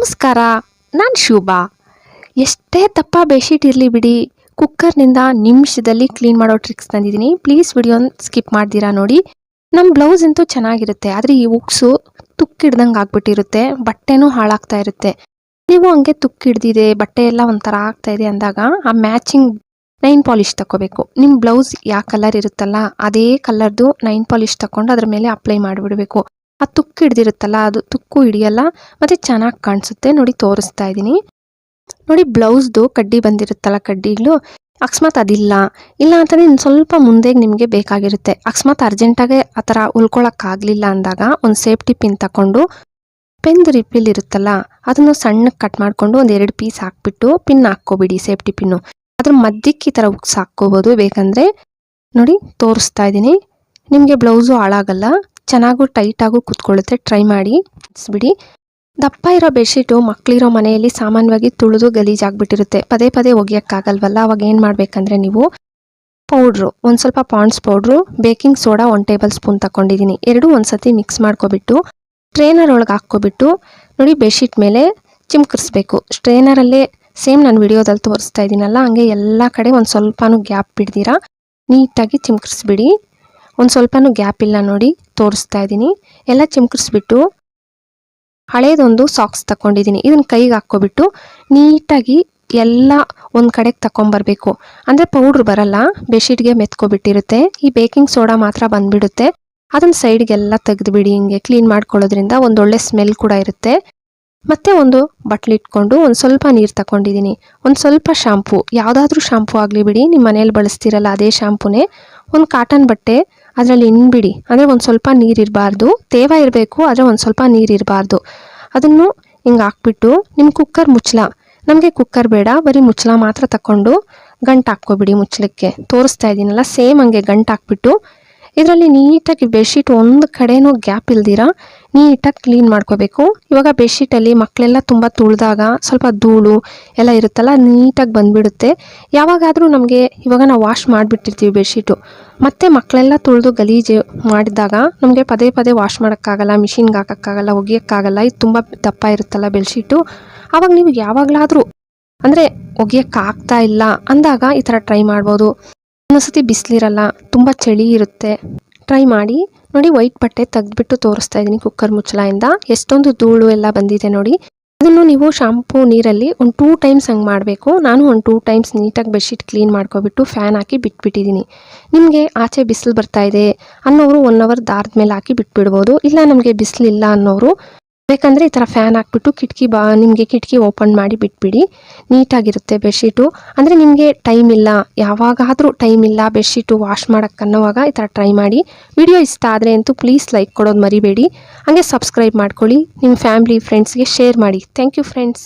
ನಮಸ್ಕಾರ, ನಾನು ಶೋಭಾ. ಎಷ್ಟೇ ದಪ್ಪ ಬೆಡ್ಶೀಟ್ ಇರಲಿ ಬಿಡಿ, ಕುಕ್ಕರ್ನಿಂದ ನಿಮಿಷದಲ್ಲಿ ಕ್ಲೀನ್ ಮಾಡೋ ಟ್ರಿಕ್ಸ್ ತಂದಿದ್ದೀನಿ. ಪ್ಲೀಸ್ ವಿಡಿಯೋನ ಸ್ಕಿಪ್ ಮಾಡ್ದಿರಾ ನೋಡಿ. ನಮ್ಮ ಬ್ಲೌಸ್ ಅಂತೂ ಚೆನ್ನಾಗಿರುತ್ತೆ, ಆದರೆ ಈ ಉಕ್ಸು ತುಕ್ಕಿಡ್ದಂಗೆ ಆಗ್ಬಿಟ್ಟಿರುತ್ತೆ, ಬಟ್ಟೆನೂ ಹಾಳಾಗ್ತಾ ಇರುತ್ತೆ. ನೀವು ಹಂಗೆ ತುಕ್ಕಿಡ್ದಿದೆ, ಬಟ್ಟೆ ಎಲ್ಲ ಒಂಥರ ಆಗ್ತಾ ಇದೆ ಅಂದಾಗ ಆ ಮ್ಯಾಚಿಂಗ್ ನೈನ್ ಪಾಲಿಶ್ ತಗೋಬೇಕು. ನಿಮ್ಮ ಬ್ಲೌಸ್ ಯಾವ ಕಲರ್ ಇರುತ್ತಲ್ಲ ಅದೇ ಕಲರ್ದು ನೈನ್ ಪಾಲಿಶ್ ತಗೊಂಡು ಅದ್ರ ಮೇಲೆ ಅಪ್ಲೈ ಮಾಡಿಬಿಡಬೇಕು. ಆ ತುಕ್ಕು ಹಿಡ್ದಿರುತ್ತಲ್ಲ ಅದು ತುಕ್ಕು ಹಿಡಿಯಲ್ಲ, ಮತ್ತು ಚೆನ್ನಾಗಿ ಕಾಣಿಸುತ್ತೆ. ನೋಡಿ ತೋರಿಸ್ತಾ ಇದ್ದೀನಿ ನೋಡಿ. ಬ್ಲೌಸ್ದು ಕಡ್ಡಿ ಬಂದಿರುತ್ತಲ್ಲ, ಕಡ್ಡಿಗಳು ಅಕಸ್ಮಾತ್ ಅದಿಲ್ಲ ಇಲ್ಲ ಅಂತಂದರೆ ಇನ್ನು ಸ್ವಲ್ಪ ಮುಂದೆ ನಿಮಗೆ ಬೇಕಾಗಿರುತ್ತೆ. ಅಕಸ್ಮಾತ್ ಅರ್ಜೆಂಟಾಗೆ ಆ ಥರ ಉಳ್ಕೊಳಕ್ಕಾಗಲಿಲ್ಲ ಅಂದಾಗ ಒಂದು ಸೇಫ್ಟಿ ಪಿನ್ ತಗೊಂಡು ಪೆನ್ದು ರಿಫಿಲ್ ಇರುತ್ತಲ್ಲ ಅದನ್ನು ಸಣ್ಣಕ್ಕೆ ಕಟ್ ಮಾಡಿಕೊಂಡು ಒಂದು 2 ಪೀಸ್ ಹಾಕ್ಬಿಟ್ಟು ಪಿನ್ ಹಾಕ್ಕೊಬಿಡಿ. ಸೇಫ್ಟಿ ಪಿನ್ನು ಅದ್ರ ಮಧ್ಯಕ್ಕೆ ಈ ಥರ ಉಕ್ಸ್ ಹಾಕ್ಕೋಬೋದು ಬೇಕಂದರೆ. ನೋಡಿ ತೋರಿಸ್ತಾ ಇದ್ದೀನಿ. ನಿಮಗೆ ಬ್ಲೌಸು ಹಾಳಾಗಲ್ಲ, ಚೆನ್ನಾಗೂ ಟೈಟಾಗೂ ಕೂತ್ಕೊಳ್ಳುತ್ತೆ. ಟ್ರೈ ಮಾಡಿ ಬಿಡಿ. ದಪ್ಪ ಇರೋ ಬೆಡ್ಶೀಟು ಮಕ್ಕಳಿರೋ ಮನೆಯಲ್ಲಿ ಸಾಮಾನ್ಯವಾಗಿ ತುಳಿದು ಗಲೀಜಾಗ್ಬಿಟ್ಟಿರುತ್ತೆ, ಪದೇ ಪದೇ ಒಗೆಯೋಕ್ಕಾಗಲ್ವಲ್ಲ. ಅವಾಗ ಏನು ಮಾಡಬೇಕಂದ್ರೆ ನೀವು ಪೌಡ್ರು, ಒಂದು ಸ್ವಲ್ಪ Pond's powder, baking soda 1 table spoon ತಗೊಂಡಿದ್ದೀನಿ. ಎರಡೂ ಒಂದ್ಸತಿ ಮಿಕ್ಸ್ ಮಾಡ್ಕೊಬಿಟ್ಟು ಸ್ಟ್ರೇನರ್ ಒಳಗೆ ಹಾಕ್ಕೊಬಿಟ್ಟು ನೋಡಿ ಬೆಡ್ಶೀಟ್ ಮೇಲೆ ಚಿಮ್ಕರಿಸ್ಬೇಕು. ಸ್ಟ್ರೇನರಲ್ಲೇ ಸೇಮ್ ನಾನು ವಿಡಿಯೋದಲ್ಲಿ ತೋರಿಸ್ತಾ ಇದ್ದೀನಲ್ಲ ಹಂಗೆ ಎಲ್ಲ ಕಡೆ ಒಂದು ಸ್ವಲ್ಪನೂ ಗ್ಯಾಪ್ ಬಿಡ್ದಿರಾ ನೀಟಾಗಿ ಚಿಮ್ಕರಿಸ್ಬಿಡಿ. ಒಂದು ಸ್ವಲ್ಪನೂ ಗ್ಯಾಪ್ ಇಲ್ಲ ನೋಡಿ, ತೋರಿಸ್ತಾ ಇದ್ದೀನಿ. ಎಲ್ಲ ಚಿಮ್ಕರಿಸ್ಬಿಟ್ಟು ಹಳೇದೊಂದು ಸಾಕ್ಸ್ ತಗೊಂಡಿದ್ದೀನಿ, ಇದನ್ನು ಕೈಗೆ ಹಾಕ್ಕೊಬಿಟ್ಟು ನೀಟಾಗಿ ಎಲ್ಲ ಒಂದು ಕಡೆಗೆ ತಗೊಂಬರ್ಬೇಕು. ಅಂದರೆ ಪೌಡ್ರ್ ಬರಲ್ಲ, ಬೆಡ್ಶೀಟ್ಗೆ ಮೆತ್ಕೊಬಿಟ್ಟಿರುತ್ತೆ. ಈ ಬೇಕಿಂಗ್ ಸೋಡಾ ಮಾತ್ರ ಬಂದುಬಿಡುತ್ತೆ. ಅದನ್ನು ಸೈಡ್ಗೆಲ್ಲ ತೆಗೆದುಬಿಡಿ. ಹಿಂಗೆ ಕ್ಲೀನ್ ಮಾಡ್ಕೊಳ್ಳೋದ್ರಿಂದ ಒಂದೊಳ್ಳೆ ಸ್ಮೆಲ್ ಕೂಡ ಇರುತ್ತೆ. ಮತ್ತು ಒಂದು ಬಟ್ಲು ಇಟ್ಕೊಂಡು ಒಂದು ಸ್ವಲ್ಪ ನೀರು ತಗೊಂಡಿದ್ದೀನಿ. ಒಂದು ಸ್ವಲ್ಪ ಶಾಂಪೂ, ಯಾವುದಾದ್ರೂ ಶಾಂಪೂ ಆಗಲಿ ಬಿಡಿ, ನಿಮ್ಮ ಮನೇಲಿ ಬಳಸ್ತಿರಲ್ಲ ಅದೇ ಶಾಂಪೂನೇ. ಒಂದು ಕಾಟನ್ ಬಟ್ಟೆ ಅದರಲ್ಲಿ ಇನ್ಬಿಡಿ, ಅಂದರೆ ಒಂದು ಸ್ವಲ್ಪ ನೀರಿರಬಾರ್ದು, ತೇವ ಇರಬೇಕು ಆದರೆ ಒಂದು ಸ್ವಲ್ಪ ನೀರಿರಬಾರ್ದು. ಅದನ್ನು ಹಿಂಗೆ ಹಾಕ್ಬಿಟ್ಟು ನಿಮ್ಮ ಕುಕ್ಕರ್ ಮುಚ್ಚಳ, ನಮಗೆ ಕುಕ್ಕರ್ ಬೇಡ, ಬರೀ ಮುಚ್ಚಳ ಮಾತ್ರ ತಗೊಂಡು ಗಂಟು ಹಾಕ್ಕೊಬಿಡಿ. ಮುಚ್ಚಳಕ್ಕೆ ತೋರಿಸ್ತಾ ಇದ್ದೀನಲ್ಲ ಸೇಮ್ ಹಂಗೆ ಗಂಟು ಹಾಕ್ಬಿಟ್ಟು ಇದರಲ್ಲಿ ನೀಟಾಗಿ ಬೆಡ್ಶೀಟ್ ಒಂದು ಕಡೆನೂ ಗ್ಯಾಪ್ ಇಲ್ದಿರ ನೀಟಾಗಿ ಕ್ಲೀನ್ ಮಾಡ್ಕೋಬೇಕು. ಇವಾಗ ಬೆಡ್ಶೀಟಲ್ಲಿ ಮಕ್ಕಳೆಲ್ಲ ತುಂಬ ತುಳಿದಾಗ ಸ್ವಲ್ಪ ಧೂಳು ಎಲ್ಲ ಇರುತ್ತಲ್ಲ, ನೀಟಾಗಿ ಬಂದುಬಿಡುತ್ತೆ. ಯಾವಾಗಾದರೂ ನಮಗೆ ಇವಾಗ ನಾವು ವಾಶ್ ಮಾಡಿಬಿಟ್ಟಿರ್ತೀವಿ ಬೆಡ್ಶೀಟು, ಮತ್ತು ಮಕ್ಕಳೆಲ್ಲ ತುಳಿದು ಗಲೀಜು ಮಾಡಿದಾಗ ನಮಗೆ ಪದೇ ಪದೇ ವಾಶ್ ಮಾಡೋಕ್ಕಾಗಲ್ಲ, ಮಿಷಿನ್ಗೆ ಹಾಕೋಕ್ಕಾಗಲ್ಲ, ಒಗೆಯೋಕ್ಕಾಗಲ್ಲ. ಇದು ತುಂಬ ದಪ್ಪ ಇರುತ್ತಲ್ಲ ಬೆಡ್ಶೀಟು. ಆವಾಗ ನೀವು ಯಾವಾಗಲಾದರೂ ಅಂದರೆ ಒಗೆಯೋಕ್ಕಾಗ್ತಾ ಇಲ್ಲ ಅಂದಾಗ ಈ ಥರ ಟ್ರೈ ಮಾಡ್ಬೋದು. ಒಂದೊಂದ್ಸತಿ ಬಿಸಿಲಿರಲ್ಲ, ತುಂಬ ಚಳಿ ಇರುತ್ತೆ, ಟ್ರೈ ಮಾಡಿ ನೋಡಿ. ವೈಟ್ ಬಟ್ಟೆ ತೆಗೆದ್ಬಿಟ್ಟು ತೋರಿಸ್ತಾ ಇದ್ದೀನಿ ಕುಕ್ಕರ್ ಮುಚ್ಚಳದಿಂದ ಎಷ್ಟೊಂದು ಧೂಳು ಎಲ್ಲ ಬಂದಿದೆ ನೋಡಿ. ಅದನ್ನು ನೀವು ಶಾಂಪೂ ನೀರಲ್ಲಿ ಒಂದು 2 ಟೈಮ್ಸ್ ಹಂಗೆ ಮಾಡಬೇಕು. ನಾನು ಒಂದು 2 ಟೈಮ್ಸ್ ನೀಟಾಗಿ ಬೆಡ್ಶೀಟ್ ಕ್ಲೀನ್ ಮಾಡ್ಕೊಬಿಟ್ಟು ಫ್ಯಾನ್ ಹಾಕಿ ಬಿಟ್ಬಿಟ್ಟಿದ್ದೀನಿ. ನಿಮಗೆ ಆಚೆ ಬಿಸಿಲು ಬರ್ತಾ ಇದೆ ಅನ್ನೋರು 1 ಅವರ್ ದಾರದ ಮೇಲೆ ಹಾಕಿ ಬಿಟ್ಬಿಡ್ಬೋದು. ಇಲ್ಲ ನಮಗೆ ಬಿಸಿಲಿಲ್ಲ ಅನ್ನೋರು ಬೇಕಂದರೆ ಈ ಥರ ಫ್ಯಾನ್ ಹಾಕ್ಬಿಟ್ಟು ನಿಮಗೆ ಕಿಟಕಿ ಓಪನ್ ಮಾಡಿ ಬಿಟ್ಬಿಡಿ. ನೀಟಾಗಿರುತ್ತೆ ಬೆಡ್ಶೀಟು. ಅಂದರೆ ನಿಮಗೆ ಟೈಮ್ ಇಲ್ಲ, ಯಾವಾಗಾದರೂ ಟೈಮ್ ಇಲ್ಲ ಬೆಡ್ಶೀಟು ವಾಶ್ ಮಾಡೋಕ್ಕೆ ಅನ್ನೋವಾಗ ಈ ಥರ ಟ್ರೈ ಮಾಡಿ. ವಿಡಿಯೋ ಇಷ್ಟ ಆದರೆ ಅಂತೂ ಪ್ಲೀಸ್ ಲೈಕ್ ಕೊಡೋದು ಮರಿಬೇಡಿ. ಹಾಗೆ ಸಬ್ಸ್ಕ್ರೈಬ್ ಮಾಡ್ಕೊಳ್ಳಿ, ನಿಮ್ಮ ಫ್ಯಾಮಿಲಿ ಫ್ರೆಂಡ್ಸ್ಗೆ ಶೇರ್ ಮಾಡಿ. Thank you friends.